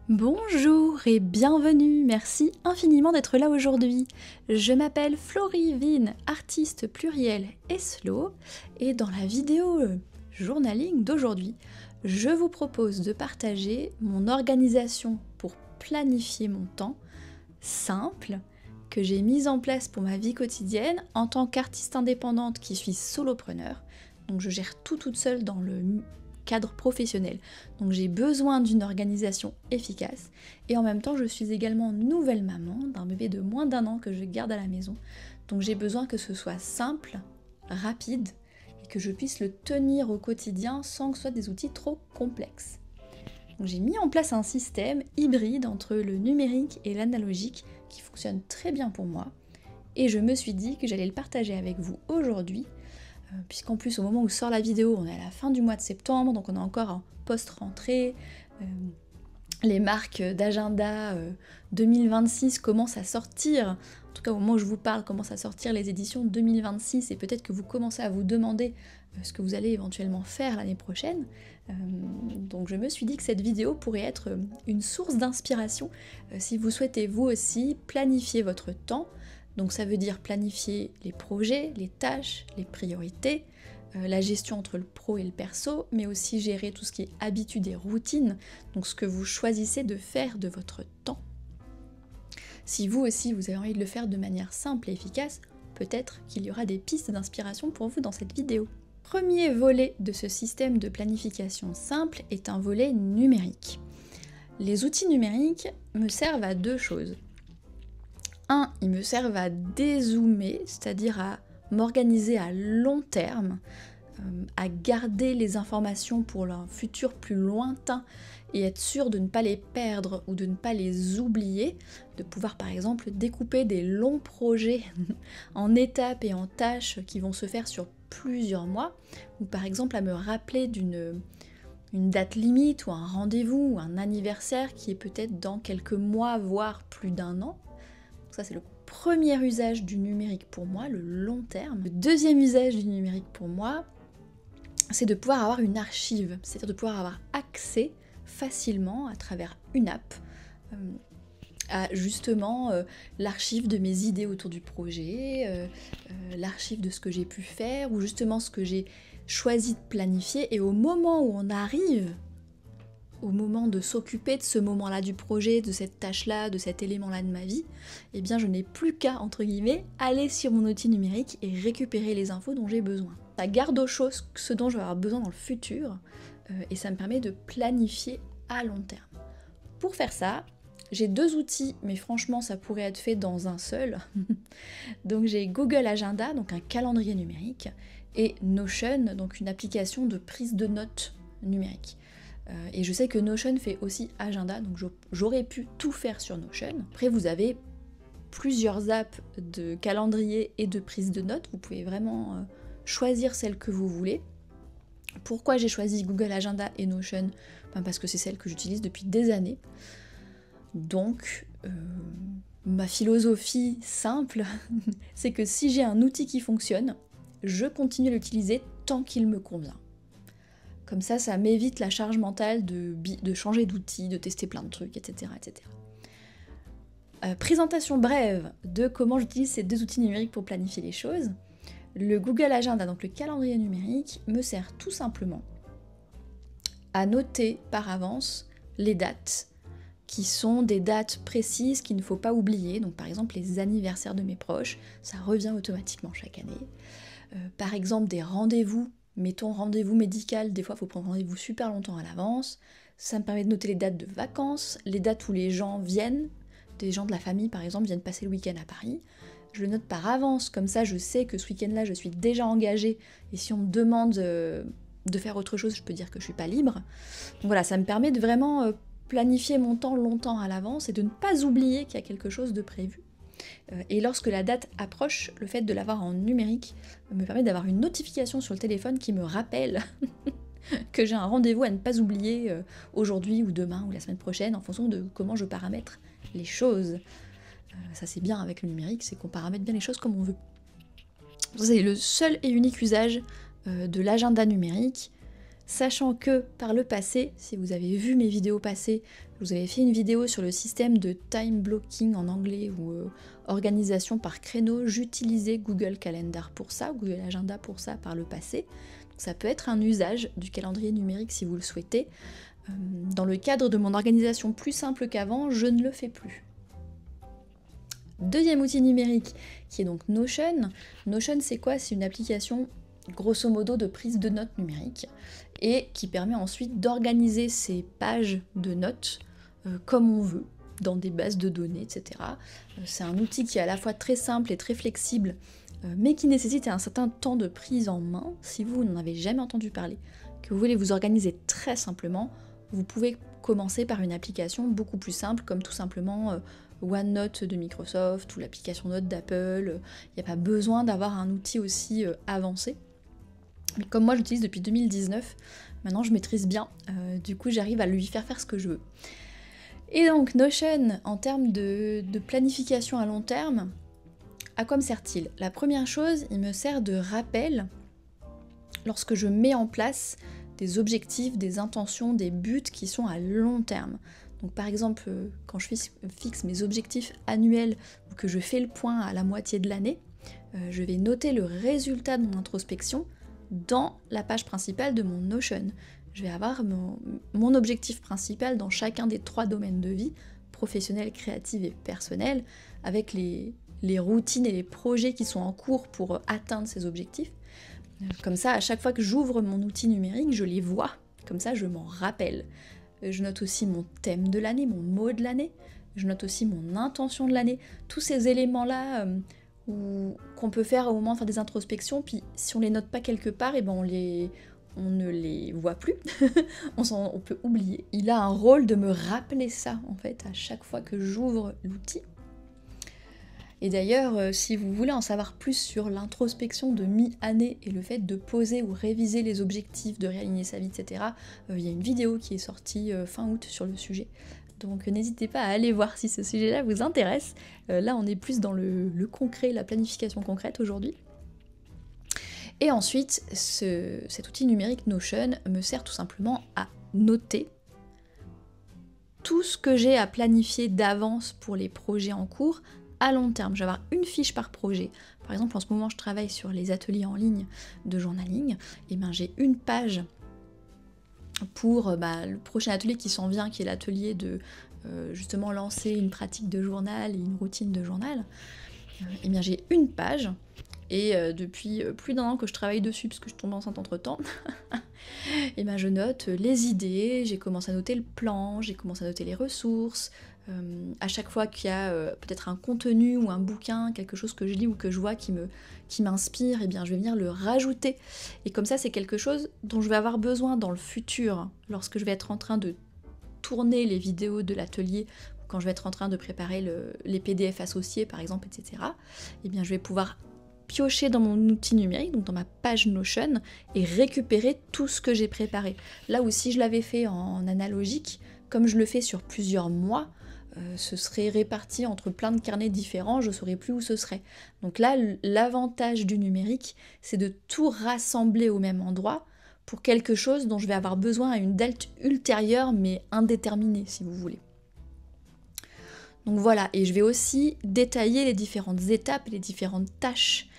Bonjour et bienvenue, merci infiniment d'être là aujourd'hui. Je m'appelle Florivine, artiste pluriel et slow, et dans la vidéo journaling d'aujourd'hui, je vous propose de partager mon organisation pour planifier mon temps simple que j'ai mise en place pour ma vie quotidienne en tant qu'artiste indépendante qui suis solopreneur. Donc je gère tout toute seule dans le cadre professionnel. Donc j'ai besoin d'une organisation efficace et en même temps je suis également nouvelle maman d'un bébé de moins d'1 an que je garde à la maison. Donc j'ai besoin que ce soit simple, rapide et que je puisse le tenir au quotidien sans que ce soit des outils trop complexes. Donc j'ai mis en place un système hybride entre le numérique et l'analogique qui fonctionne très bien pour moi et je me suis dit que j'allais le partager avec vous aujourd'hui puisqu'en plus au moment où sort la vidéo on est à la fin du mois de septembre, donc on est encore en post-rentrée, les marques d'agenda 2026 commencent à sortir, en tout cas au moment où je vous parle commencent à sortir les éditions 2026 et peut-être que vous commencez à vous demander ce que vous allez éventuellement faire l'année prochaine, donc je me suis dit que cette vidéo pourrait être une source d'inspiration si vous souhaitez vous aussi planifier votre temps. Donc ça veut dire planifier les projets, les tâches, les priorités, la gestion entre le pro et le perso, mais aussi gérer tout ce qui est habitude et routine, donc ce que vous choisissez de faire de votre temps. Si vous aussi vous avez envie de le faire de manière simple et efficace, peut-être qu'il y aura des pistes d'inspiration pour vous dans cette vidéo. Premier volet de ce système de planification simple est un volet numérique. Les outils numériques me servent à deux choses. Un, ils me servent à dézoomer, c'est-à-dire à m'organiser à long terme, à garder les informations pour un futur plus lointain et être sûr de ne pas les perdre ou de ne pas les oublier, de pouvoir par exemple découper des longs projets en étapes et en tâches qui vont se faire sur plusieurs mois, ou par exemple à me rappeler d'une date limite ou un rendez-vous ou un anniversaire qui est peut-être dans quelques mois, voire plus d'1 an. Ça c'est le premier usage du numérique pour moi, le long terme. Le deuxième usage du numérique pour moi, c'est de pouvoir avoir une archive, c'est-à-dire de pouvoir avoir accès facilement à travers une app à justement l'archive de mes idées autour du projet, l'archive de ce que j'ai pu faire, ou justement ce que j'ai choisi de planifier, et au moment où on arrive au moment de s'occuper de ce moment-là du projet, de cette tâche-là, de cet élément-là de ma vie, eh bien je n'ai plus qu'à, entre guillemets, aller sur mon outil numérique et récupérer les infos dont j'ai besoin. Ça garde aux choses ce dont je vais avoir besoin dans le futur, et ça me permet de planifier à long terme. Pour faire ça, j'ai deux outils, mais franchement ça pourrait être fait dans un seul. Donc j'ai Google Agenda, donc un calendrier numérique, et Notion, donc une application de prise de notes numérique. Et je sais que Notion fait aussi agenda, donc j'aurais pu tout faire sur Notion. Après vous avez plusieurs apps de calendrier et de prise de notes, vous pouvez vraiment choisir celle que vous voulez. Pourquoi j'ai choisi Google Agenda et Notion? Parce que c'est celle que j'utilise depuis des années. Donc ma philosophie simple, c'est que si j'ai un outil qui fonctionne, je continue à l'utiliser tant qu'il me convient. Comme ça m'évite la charge mentale de changer d'outil, de tester plein de trucs, etc. etc. Présentation brève de comment j'utilise ces deux outils numériques pour planifier les choses. Le Google Agenda, donc le calendrier numérique, me sert tout simplement à noter par avance les dates, qui sont des dates précises qu'il ne faut pas oublier. Donc par exemple les anniversaires de mes proches, ça revient automatiquement chaque année. Par exemple des rendez-vous, mettons rendez-vous médical, des fois il faut prendre rendez-vous super longtemps à l'avance. Ça me permet de noter les dates de vacances, les dates où les gens viennent, des gens de la famille par exemple viennent passer le week-end à Paris. Je le note par avance, comme ça je sais que ce week-end-là je suis déjà engagée, et si on me demande de faire autre chose, je peux dire que je suis pas libre. Donc voilà, ça me permet de vraiment planifier mon temps longtemps à l'avance et de ne pas oublier qu'il y a quelque chose de prévu. Et lorsque la date approche, le fait de l'avoir en numérique me permet d'avoir une notification sur le téléphone qui me rappelle que j'ai un rendez-vous à ne pas oublier aujourd'hui ou demain ou la semaine prochaine, en fonction de comment je paramètre les choses. Ça c'est bien avec le numérique, c'est qu'on paramètre bien les choses comme on veut. C'est le seul et unique usage de l'agenda numérique. Sachant que par le passé, si vous avez vu mes vidéos passées, je vous avais fait une vidéo sur le système de time blocking en anglais ou organisation par créneau. J'utilisais Google Calendar pour ça, Google Agenda pour ça par le passé. Donc ça peut être un usage du calendrier numérique si vous le souhaitez. Dans le cadre de mon organisation plus simple qu'avant, je ne le fais plus. Deuxième outil numérique qui est donc Notion. Notion c'est quoi? C'est une application grosso modo de prise de notes numérique et qui permet ensuite d'organiser ces pages de notes comme on veut, dans des bases de données, etc. C'est un outil qui est à la fois très simple et très flexible, mais qui nécessite un certain temps de prise en main. Si vous n'en avez jamais entendu parler, que vous voulez vous organiser très simplement, vous pouvez commencer par une application beaucoup plus simple, comme tout simplement OneNote de Microsoft ou l'application Note d'Apple. Il n'y a pas besoin d'avoir un outil aussi avancé. Mais comme moi j'utilise depuis 2019, maintenant je maîtrise bien, du coup j'arrive à lui faire ce que je veux. Et donc Notion, en termes de planification à long terme, à quoi me sert-il? La première chose, il me sert de rappel lorsque je mets en place des objectifs, des intentions, des buts qui sont à long terme. Donc par exemple, quand je fixe mes objectifs annuels ou que je fais le point à la moitié de l'année, je vais noter le résultat de mon introspection dans la page principale de mon Notion. Je vais avoir mon objectif principal dans chacun des 3 domaines de vie, professionnel, créatif et personnel, avec les routines et les projets qui sont en cours pour atteindre ces objectifs. Comme ça, à chaque fois que j'ouvre mon outil numérique, je les vois, comme ça je m'en rappelle. Je note aussi mon thème de l'année, mon mot de l'année, je note aussi mon intention de l'année, tous ces éléments-là qu'on peut faire au moment de faire des introspections, puis si on les note pas quelque part, et ben on ne les voit plus, on peut oublier. Il a un rôle de me rappeler ça, en fait, à chaque fois que j'ouvre l'outil. Et d'ailleurs, si vous voulez en savoir plus sur l'introspection de mi-année et le fait de poser ou réviser les objectifs, de réaligner sa vie, etc., il y a une vidéo qui est sortie fin août sur le sujet. Donc n'hésitez pas à aller voir si ce sujet-là vous intéresse. Là, on est plus dans le concret, la planification concrète aujourd'hui. Et ensuite, cet outil numérique Notion me sert tout simplement à noter tout ce que j'ai à planifier d'avance pour les projets en cours à long terme. Je vais avoir une fiche par projet. Par exemple, en ce moment, je travaille sur les ateliers en ligne de journaling. Et ben, j'ai une page pour le prochain atelier qui s'en vient, qui est l'atelier de justement lancer une pratique de journal et une routine de journal. Et bien, j'ai une page. Et depuis plus d'1 an que je travaille dessus, parce que je tombe enceinte entre temps, et ben je note les idées, j'ai commencé à noter le plan, j'ai commencé à noter les ressources. À chaque fois qu'il y a peut-être un contenu ou un bouquin, quelque chose que je lis ou que je vois qui m'inspire, et bien je vais venir le rajouter. Et comme ça, c'est quelque chose dont je vais avoir besoin dans le futur, lorsque je vais être en train de tourner les vidéos de l'atelier, quand je vais être en train de préparer les PDF associés par exemple, etc. Et bien je vais pouvoir piocher dans mon outil numérique, donc dans ma page Notion, et récupérer tout ce que j'ai préparé. Là où si je l'avais fait en analogique, comme je le fais sur plusieurs mois, ce serait réparti entre plein de carnets différents, je ne saurais plus où ce serait. Donc là, l'avantage du numérique, c'est de tout rassembler au même endroit pour quelque chose dont je vais avoir besoin à une date ultérieure, mais indéterminée, si vous voulez. Donc voilà, et je vais aussi détailler les différentes étapes et les différentes tâches.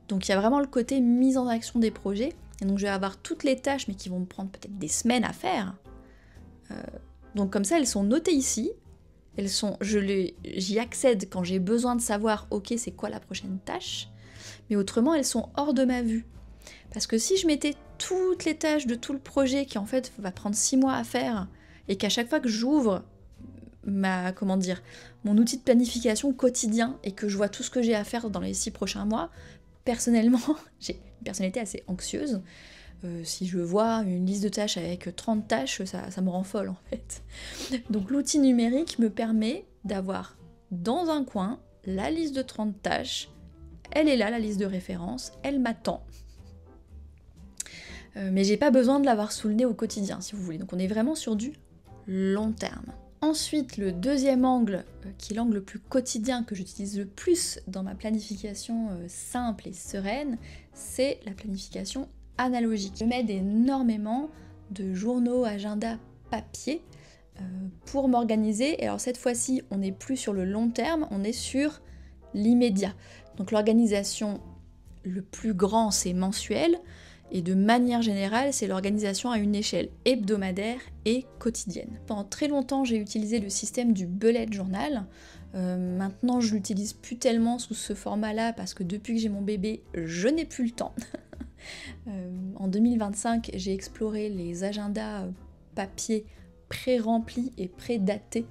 Donc il y a vraiment le côté mise en action des projets, et donc je vais avoir toutes les tâches, mais qui vont me prendre peut-être des semaines à faire. Donc comme ça, elles sont notées ici, j'y accède quand j'ai besoin de savoir, ok, c'est quoi la prochaine tâche, mais autrement, elles sont hors de ma vue. Parce que si je mettais toutes les tâches de tout le projet, qui en fait va prendre 6 mois à faire, et qu'à chaque fois que j'ouvre mon outil de planification quotidien et que je vois tout ce que j'ai à faire dans les 6 prochains mois, personnellement, j'ai une personnalité assez anxieuse. Si je vois une liste de tâches avec 30 tâches, ça me rend folle en fait. Donc l'outil numérique me permet d'avoir dans un coin la liste de 30 tâches, elle est là, la liste de référence, elle m'attend. Mais j'ai pas besoin de l'avoir sous le nez au quotidien, si vous voulez. Donc on est vraiment sur du long terme. Ensuite, le deuxième angle, qui est l'angle le plus quotidien que j'utilise le plus dans ma planification simple et sereine, c'est la planification analogique. Je m'aide énormément de journaux, agenda, papier pour m'organiser. Et alors cette fois-ci, on n'est plus sur le long terme, on est sur l'immédiat. Donc l'organisation, le plus grand, c'est mensuel. Et de manière générale, c'est l'organisation à une échelle hebdomadaire et quotidienne. Pendant très longtemps, j'ai utilisé le système du bullet journal. Maintenant, je l'utilise plus tellement sous ce format-là parce que depuis que j'ai mon bébé, je n'ai plus le temps. En 2025, j'ai exploré les agendas papier pré-remplis et pré-datés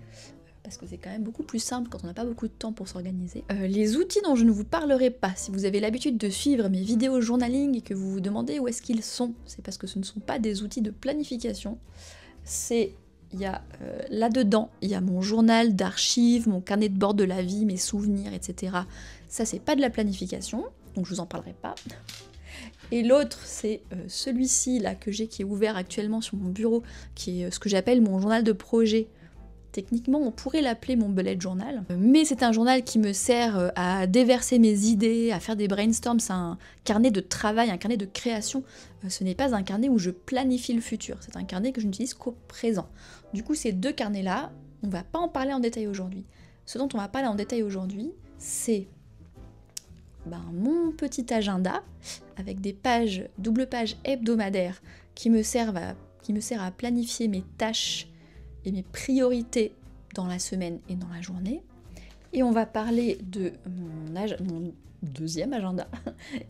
parce que c'est quand même beaucoup plus simple quand on n'a pas beaucoup de temps pour s'organiser. Les outils dont je ne vous parlerai pas, si vous avez l'habitude de suivre mes vidéos journaling et que vous vous demandez où est-ce qu'ils sont, c'est parce que ce ne sont pas des outils de planification. Là-dedans, il y a mon journal d'archives, mon carnet de bord de la vie, mes souvenirs, etc. Ça, c'est pas de la planification, donc je vous en parlerai pas. Et l'autre, c'est celui-ci là que j'ai qui est ouvert actuellement sur mon bureau, qui est ce que j'appelle mon journal de projet. Techniquement, on pourrait l'appeler mon bullet journal, mais c'est un journal qui me sert à déverser mes idées, à faire des brainstorms, c'est un carnet de travail, un carnet de création. Ce n'est pas un carnet où je planifie le futur, c'est un carnet que je n'utilise qu'au présent. Du coup, ces deux carnets-là, on va pas en parler en détail aujourd'hui. Ce dont on va parler en détail aujourd'hui, c'est mon petit agenda avec des double pages hebdomadaires qui me servent à planifier mes tâches et mes priorités dans la semaine et dans la journée. Et on va parler de mon deuxième agenda,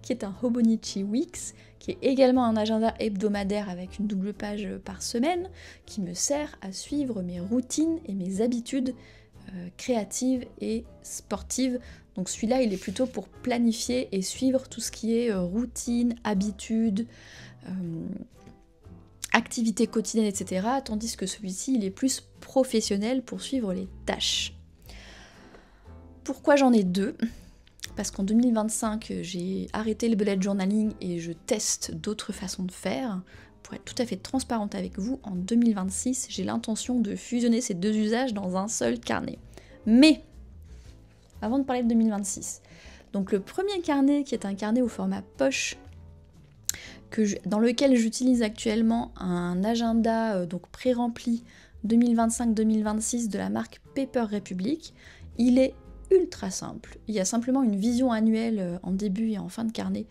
qui est un Hobonichi Weeks, qui est également un agenda hebdomadaire avec une double page par semaine, qui me sert à suivre mes routines et mes habitudes créatives et sportives. Donc celui-là, il est plutôt pour planifier et suivre tout ce qui est routine, habitude, activités quotidiennes, etc. Tandis que celui-ci, il est plus professionnel pour suivre les tâches. Pourquoi j'en ai deux ? Parce qu'en 2025, j'ai arrêté le bullet journaling et je teste d'autres façons de faire. Pour être tout à fait transparente avec vous, en 2026, j'ai l'intention de fusionner ces deux usages dans un seul carnet. Mais, avant de parler de 2026, donc le premier carnet, qui est un carnet au format poche, dans lequel j'utilise actuellement un agenda donc pré-rempli 2025-2026 de la marque Paper Republic, il est ultra simple. Il y a simplement une vision annuelle en début et en fin de carnet,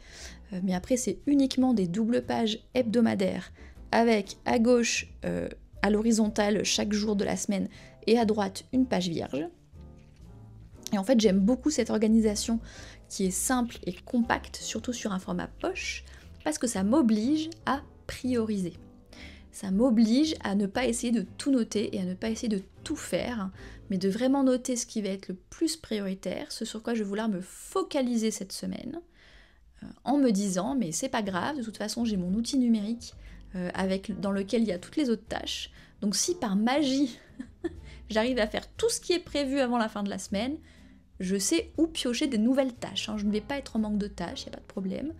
mais après c'est uniquement des doubles pages hebdomadaires avec à gauche, à l'horizontale chaque jour de la semaine et à droite une page vierge. Et en fait j'aime beaucoup cette organisation qui est simple et compacte, surtout sur un format poche, parce que ça m'oblige à prioriser. Ça m'oblige à ne pas essayer de tout noter et à ne pas essayer de tout faire, mais de vraiment noter ce qui va être le plus prioritaire, ce sur quoi je vais vouloir me focaliser cette semaine, en me disant, mais c'est pas grave, de toute façon j'ai mon outil numérique dans lequel il y a toutes les autres tâches, donc si par magie j'arrive à faire tout ce qui est prévu avant la fin de la semaine, je sais où piocher des nouvelles tâches, je ne vais pas être en manque de tâches, il n'y a pas de problème.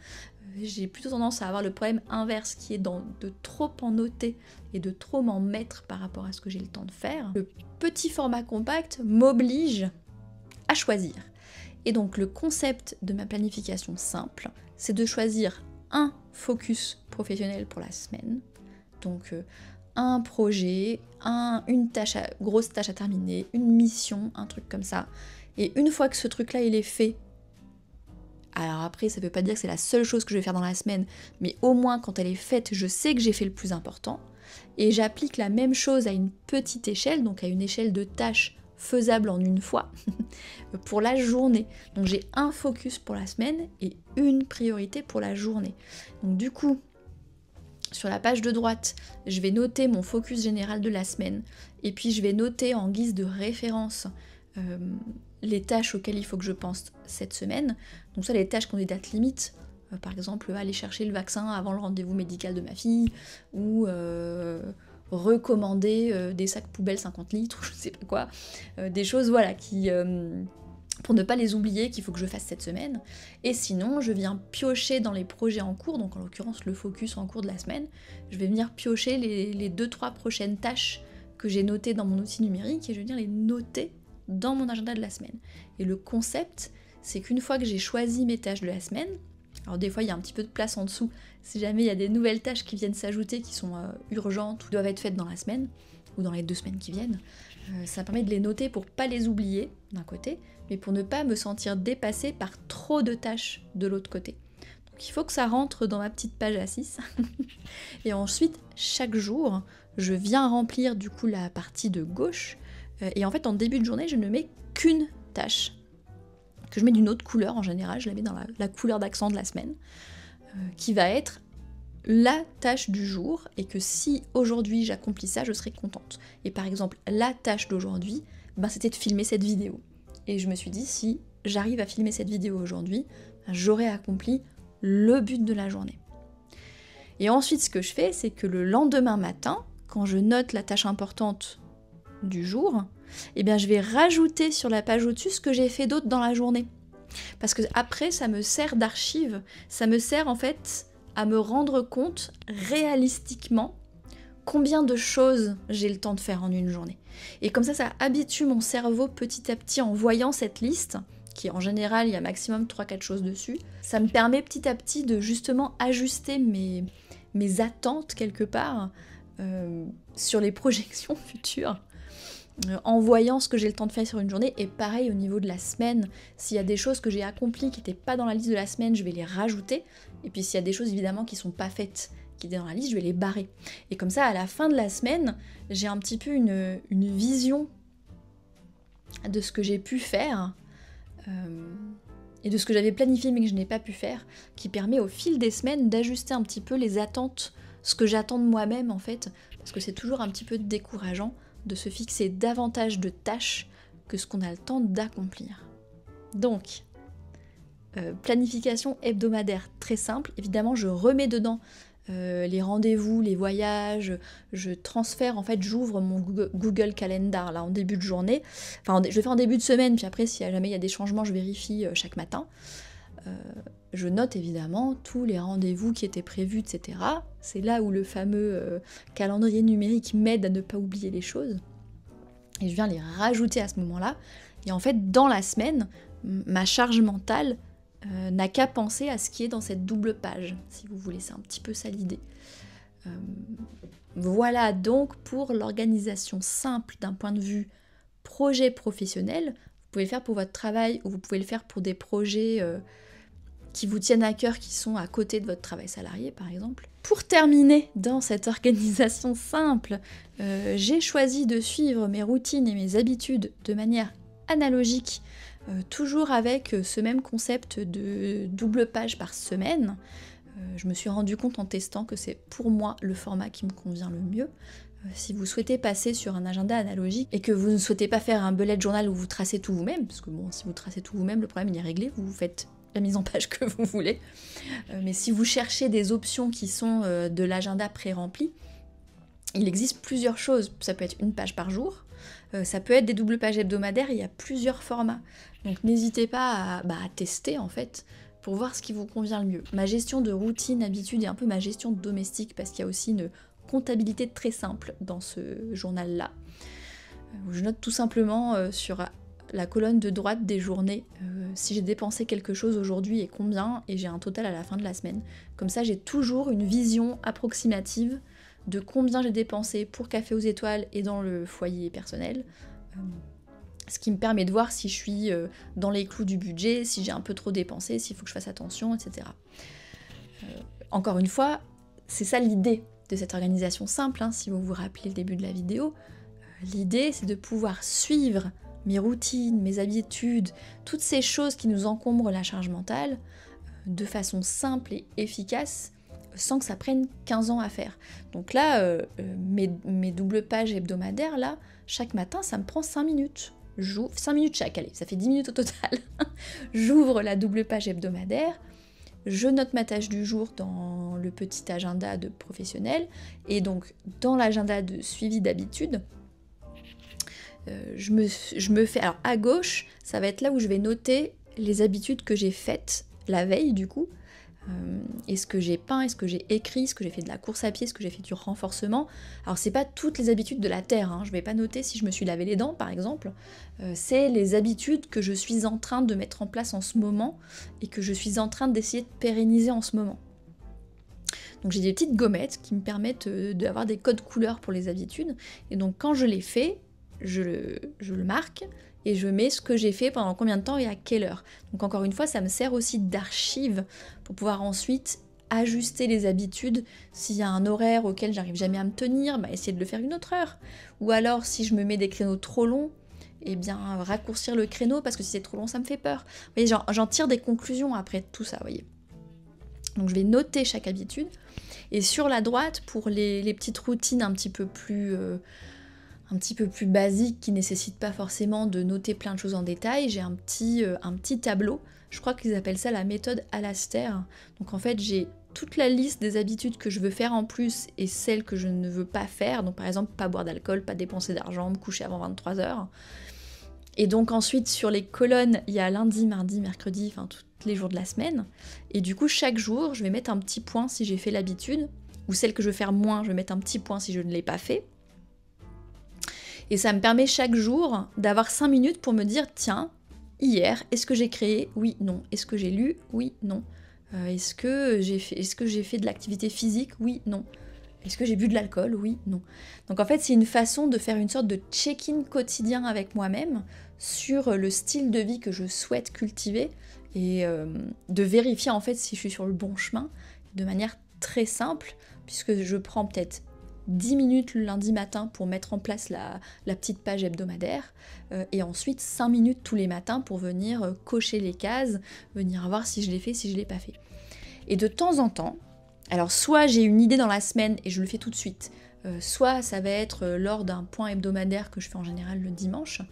J'ai plutôt tendance à avoir le problème inverse qui est de trop en noter et de trop m'en mettre par rapport à ce que j'ai le temps de faire. Le petit format compact m'oblige à choisir. Et donc le concept de ma planification simple, c'est de choisir un focus professionnel pour la semaine. Donc un projet, une grosse tâche à terminer, une mission, un truc comme ça. Et une fois que ce truc-là il est fait, alors après, ça veut pas dire que c'est la seule chose que je vais faire dans la semaine, mais au moins quand elle est faite, je sais que j'ai fait le plus important. Et j'applique la même chose à une petite échelle, donc à une échelle de tâches faisables en une fois, pour la journée. Donc j'ai un focus pour la semaine et une priorité pour la journée. Donc du coup, sur la page de droite, je vais noter mon focus général de la semaine, et puis je vais noter en guise de référence les tâches auxquelles il faut que je pense cette semaine. Donc ça, les tâches qui ont des dates limites, par exemple aller chercher le vaccin avant le rendez-vous médical de ma fille, ou recommander des sacs poubelles 50 litres, je sais pas quoi, des choses voilà qui pour ne pas les oublier qu'il faut que je fasse cette semaine. Et sinon, je viens piocher dans les projets en cours, donc en l'occurrence le focus en cours de la semaine, je vais venir piocher les 2-3 prochaines tâches que j'ai notées dans mon outil numérique et je vais venir les noter dans mon agenda de la semaine. Et le concept, c'est qu'une fois que j'ai choisi mes tâches de la semaine, Alors des fois il y a un petit peu de place en dessous si jamais il y a des nouvelles tâches qui viennent s'ajouter, qui sont urgentes ou doivent être faites dans la semaine ou dans les 2 semaines qui viennent. Ça permet de les noter pour pas les oublier d'un côté, mais pour ne pas me sentir dépassée par trop de tâches de l'autre côté. Donc il faut que ça rentre dans ma petite page A6. Et ensuite, chaque jour, je viens remplir du coup la partie de gauche. Et en fait, en début de journée, je ne mets qu'une tâche, que je mets d'une autre couleur en général, je la mets dans la couleur d'accent de la semaine, qui va être la tâche du jour, et que si aujourd'hui j'accomplis ça, je serai contente. Et par exemple, la tâche d'aujourd'hui, c'était de filmer cette vidéo. Et je me suis dit, si j'arrive à filmer cette vidéo aujourd'hui, j'aurai accompli le but de la journée. Et ensuite, ce que je fais, c'est que le lendemain matin, quand je note la tâche importante du jour, je vais rajouter sur la page au-dessus ce que j'ai fait d'autre dans la journée. Parce que après, ça me sert d'archive, ça me sert en fait à me rendre compte réalistiquement combien de choses j'ai le temps de faire en une journée. Et comme ça habitue mon cerveau petit à petit en voyant cette liste, qui en général, il y a maximum 3-4 choses dessus. Ça me permet petit à petit de justement ajuster mes attentes quelque part sur les projections futures, en voyant ce que j'ai le temps de faire sur une journée. Et pareil au niveau de la semaine, s'il y a des choses que j'ai accomplies qui n'étaient pas dans la liste de la semaine, je vais les rajouter. Et puis s'il y a des choses évidemment qui ne sont pas faites, qui étaient dans la liste, je vais les barrer. Et comme ça, à la fin de la semaine, j'ai un petit peu une vision de ce que j'ai pu faire, et de ce que j'avais planifié mais que je n'ai pas pu faire, qui permet au fil des semaines d'ajuster un petit peu les attentes, ce que j'attends de moi-même en fait, parce que c'est toujours un petit peu décourageant de se fixer davantage de tâches que ce qu'on a le temps d'accomplir. Donc, planification hebdomadaire très simple, évidemment je remets dedans les rendez-vous, les voyages, je transfère, en fait j'ouvre mon Google Calendar là en début de journée, enfin je le fais en début de semaine, puis après si jamais il y a des changements je vérifie chaque matin. Je note évidemment tous les rendez-vous qui étaient prévus, etc. C'est là où le fameux calendrier numérique m'aide à ne pas oublier les choses. Et je viens les rajouter à ce moment-là. Et en fait, dans la semaine, ma charge mentale n'a qu'à penser à ce qui est dans cette double page, si vous voulez, c'est un petit peu ça l'idée. Voilà donc pour l'organisation simple d'un point de vue projet professionnel. Vous pouvez le faire pour votre travail ou vous pouvez le faire pour des projets qui vous tiennent à cœur, qui sont à côté de votre travail salarié par exemple. Pour terminer dans cette organisation simple, j'ai choisi de suivre mes routines et mes habitudes de manière analogique, toujours avec ce même concept de double page par semaine. Je me suis rendu compte en testant que c'est pour moi le format qui me convient le mieux. Si vous souhaitez passer sur un agenda analogique et que vous ne souhaitez pas faire un bullet journal où vous tracez tout vous-même, parce que bon, si vous tracez tout vous-même, le problème il est réglé, vous faites la mise en page que vous voulez. Mais si vous cherchez des options qui sont de l'agenda pré-rempli, il existe plusieurs choses. Ça peut être une page par jour, ça peut être des doubles pages hebdomadaires, il y a plusieurs formats. Donc n'hésitez pas à tester en fait, pour voir ce qui vous convient le mieux. Ma gestion de routine, habitude et un peu ma gestion domestique, parce qu'il y a aussi une comptabilité très simple dans ce journal-là. Je note tout simplement sur la colonne de droite des journées, si j'ai dépensé quelque chose aujourd'hui et combien, et j'ai un total à la fin de la semaine. Comme ça, j'ai toujours une vision approximative de combien j'ai dépensé pour Café aux Étoiles et dans le foyer personnel. Ce qui me permet de voir si je suis dans les clous du budget, si j'ai un peu trop dépensé, s'il faut que je fasse attention, etc. Encore une fois, c'est ça l'idée de cette organisation simple, hein, si vous vous rappelez le début de la vidéo. L'idée, c'est de pouvoir suivre mes routines, mes habitudes, toutes ces choses qui nous encombrent la charge mentale, de façon simple et efficace, sans que ça prenne 15 ans à faire. Donc là, mes doubles pages hebdomadaires, là, chaque matin, ça me prend 5 minutes. 5 minutes chaque, allez, ça fait 10 minutes au total. J'ouvre la double page hebdomadaire, je note ma tâche du jour dans le petit agenda de professionnel, et donc dans l'agenda de suivi d'habitude, je me fais... Alors à gauche, ça va être là où je vais noter les habitudes que j'ai faites la veille du coup, est-ce que j'ai peint, est-ce que j'ai écrit, est-ce que j'ai fait de la course à pied, est-ce que j'ai fait du renforcement. Alors c'est pas toutes les habitudes de la Terre, hein. Je vais pas noter si je me suis lavé les dents par exemple, c'est les habitudes que je suis en train de mettre en place en ce moment et que je suis en train d'essayer de pérenniser en ce moment. Donc j'ai des petites gommettes qui me permettent d'avoir des codes couleurs pour les habitudes, et donc quand je les fais, je le marque, et je mets ce que j'ai fait pendant combien de temps et à quelle heure. Donc encore une fois, ça me sert aussi d'archive pour pouvoir ensuite ajuster les habitudes. S'il y a un horaire auquel j'arrive jamais à me tenir, bah essayer de le faire une autre heure. Ou alors si je me mets des créneaux trop longs, eh bien raccourcir le créneau, parce que si c'est trop long ça me fait peur. Vous voyez, j'en tire des conclusions après tout ça, vous voyez. Donc je vais noter chaque habitude. Et sur la droite, pour les petites routines un petit peu plus basiques qui ne nécessitent pas forcément de noter plein de choses en détail, j'ai un petit tableau. Je crois qu'ils appellent ça la méthode Alastair. Donc en fait, j'ai toute la liste des habitudes que je veux faire en plus et celles que je ne veux pas faire. Donc par exemple, pas boire d'alcool, pas dépenser d'argent, me coucher avant 23h. Et donc ensuite, sur les colonnes, il y a lundi, mardi, mercredi, enfin tous les jours de la semaine. Et du coup, chaque jour, je vais mettre un petit point si j'ai fait l'habitude, ou celle que je veux faire moins, je vais mettre un petit point si je ne l'ai pas fait. Et ça me permet chaque jour d'avoir 5 minutes pour me dire, tiens, hier, est-ce que j'ai créé? Oui, non. Est-ce que j'ai lu? Oui, non. Est-ce que j'ai fait de l'activité physique? Oui, non. Est-ce que j'ai bu de l'alcool? Oui, non. Donc en fait, c'est une façon de faire une sorte de check-in quotidien avec moi-même sur le style de vie que je souhaite cultiver et de vérifier en fait si je suis sur le bon chemin de manière très simple, puisque je prends peut-être 10 minutes le lundi matin pour mettre en place la petite page hebdomadaire, et ensuite 5 minutes tous les matins pour venir cocher les cases, venir voir si je l'ai fait, si je l'ai pas fait. Et de temps en temps, alors soit j'ai une idée dans la semaine et je le fais tout de suite, soit ça va être lors d'un point hebdomadaire que je fais en général le dimanche.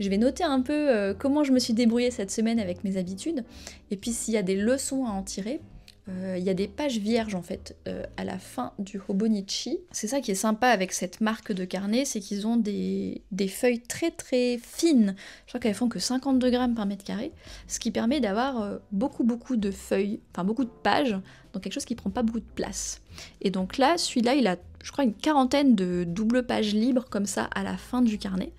Je vais noter un peu comment je me suis débrouillée cette semaine avec mes habitudes, et puis s'il y a des leçons à en tirer. Il y a des pages vierges en fait à la fin du Hobonichi. C'est ça qui est sympa avec cette marque de carnet, c'est qu'ils ont des feuilles très très fines. Je crois qu'elles font que 52 grammes par mètre carré, ce qui permet d'avoir beaucoup de feuilles, enfin beaucoup de pages, donc quelque chose qui prend pas beaucoup de place. Et donc là, celui-là, il a, je crois, une quarantaine de doubles pages libres comme ça à la fin du carnet.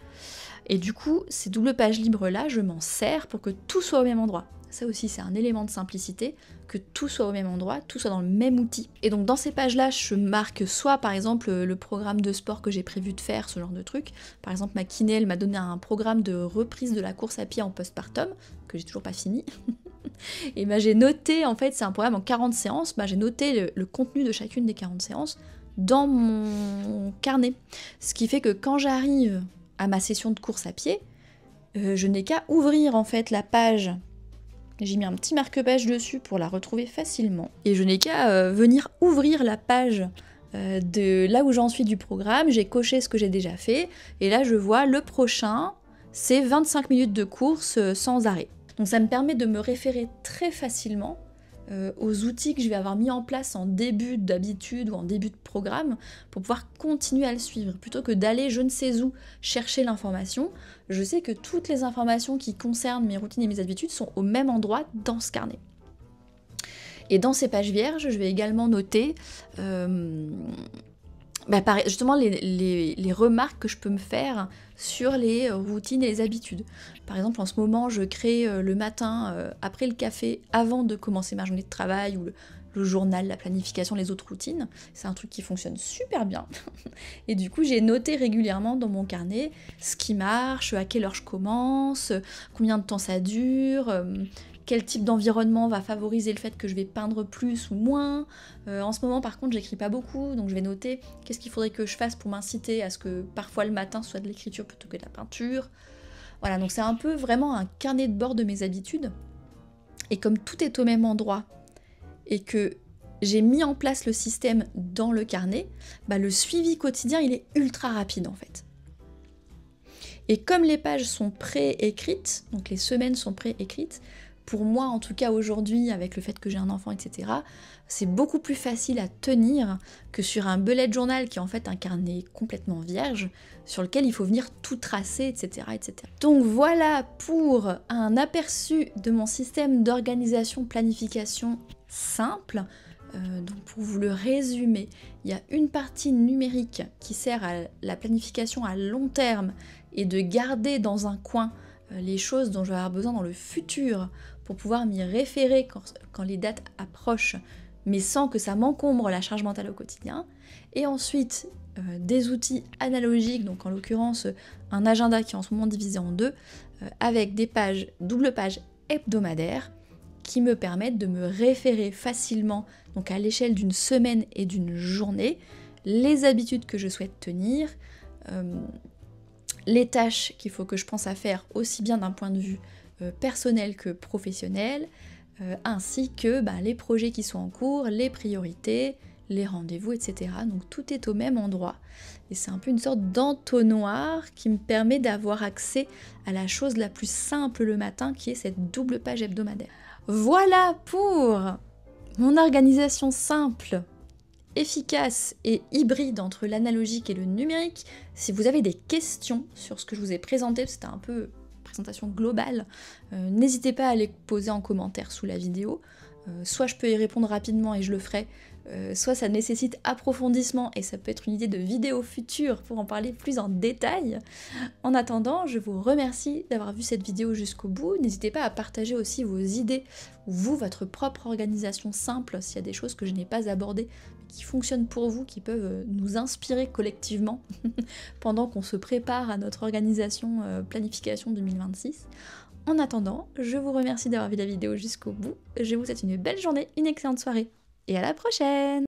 Et du coup, ces doubles pages libres-là, je m'en sers pour que tout soit au même endroit. Ça aussi, c'est un élément de simplicité, que tout soit au même endroit, tout soit dans le même outil. Et donc dans ces pages-là, je marque soit par exemple le programme de sport que j'ai prévu de faire, ce genre de truc. Par exemple, ma kiné, elle m'a donné un programme de reprise de la course à pied en postpartum, que j'ai toujours pas fini. Et bah j'ai noté, en fait, c'est un programme en 40 séances, bah j'ai noté le contenu de chacune des 40 séances dans mon carnet. Ce qui fait que quand j'arrive à ma session de course à pied, je n'ai qu'à ouvrir en fait la page. J'ai mis un petit marque-page dessus pour la retrouver facilement. Et je n'ai qu'à venir ouvrir la page de là où j'en suis du programme. J'ai coché ce que j'ai déjà fait. Et là, je vois le prochain, c'est 25 minutes de course sans arrêt. Donc ça me permet de me référer très facilement aux outils que je vais avoir mis en place en début d'habitude ou en début de programme pour pouvoir continuer à le suivre. Plutôt que d'aller je ne sais où chercher l'information, je sais que toutes les informations qui concernent mes routines et mes habitudes sont au même endroit dans ce carnet. Et dans ces pages vierges, je vais également noter justement les remarques que je peux me faire sur les routines et les habitudes. Par exemple, en ce moment, je crée le matin, après le café, avant de commencer ma journée de travail, ou le journal, la planification, les autres routines. C'est un truc qui fonctionne super bien. Et du coup, j'ai noté régulièrement dans mon carnet ce qui marche, à quelle heure je commence, combien de temps ça dure, quel type d'environnement va favoriser le fait que je vais peindre plus ou moins. En ce moment, par contre, j'écris pas beaucoup, donc je vais noter qu'est-ce qu'il faudrait que je fasse pour m'inciter à ce que parfois le matin soit de l'écriture plutôt que de la peinture. Voilà, donc c'est un peu vraiment un carnet de bord de mes habitudes. Et comme tout est au même endroit, et que j'ai mis en place le système dans le carnet, le suivi quotidien, il est ultra rapide en fait. Et comme les pages sont pré-écrites, donc les semaines sont pré-écrites, pour moi en tout cas aujourd'hui, avec le fait que j'ai un enfant, etc., c'est beaucoup plus facile à tenir que sur un bullet journal qui est en fait un carnet complètement vierge, sur lequel il faut venir tout tracer, etc., etc. Donc voilà pour un aperçu de mon système d'organisation planification simple. Donc pour vous le résumer, il y a une partie numérique qui sert à la planification à long terme et de garder dans un coin les choses dont je vais avoir besoin dans le futur pour pouvoir m'y référer quand les dates approchent, mais sans que ça m'encombre la charge mentale au quotidien. Et ensuite, des outils analogiques, donc en l'occurrence un agenda qui est en ce moment divisé en deux, avec des pages, double pages hebdomadaires, qui me permettent de me référer facilement, donc à l'échelle d'une semaine et d'une journée, les habitudes que je souhaite tenir, les tâches qu'il faut que je pense à faire aussi bien d'un point de vue personnel que professionnel, ainsi que les projets qui sont en cours, les priorités, les rendez-vous, etc. Donc tout est au même endroit. Et c'est un peu une sorte d'entonnoir qui me permet d'avoir accès à la chose la plus simple le matin, qui est cette double page hebdomadaire. Voilà pour mon organisation simple, efficace et hybride entre l'analogique et le numérique. Si vous avez des questions sur ce que je vous ai présenté, c'était un peu présentation globale, n'hésitez pas à les poser en commentaire sous la vidéo. Soit je peux y répondre rapidement et je le ferai, soit ça nécessite approfondissement et ça peut être une idée de vidéo future pour en parler plus en détail. En attendant, je vous remercie d'avoir vu cette vidéo jusqu'au bout. N'hésitez pas à partager aussi vos idées ou vous, votre propre organisation simple, s'il y a des choses que je n'ai pas abordées, qui fonctionnent pour vous, qui peuvent nous inspirer collectivement pendant qu'on se prépare à notre organisation planification 2026. En attendant, je vous remercie d'avoir vu la vidéo jusqu'au bout. Je vous souhaite une belle journée, une excellente soirée et à la prochaine!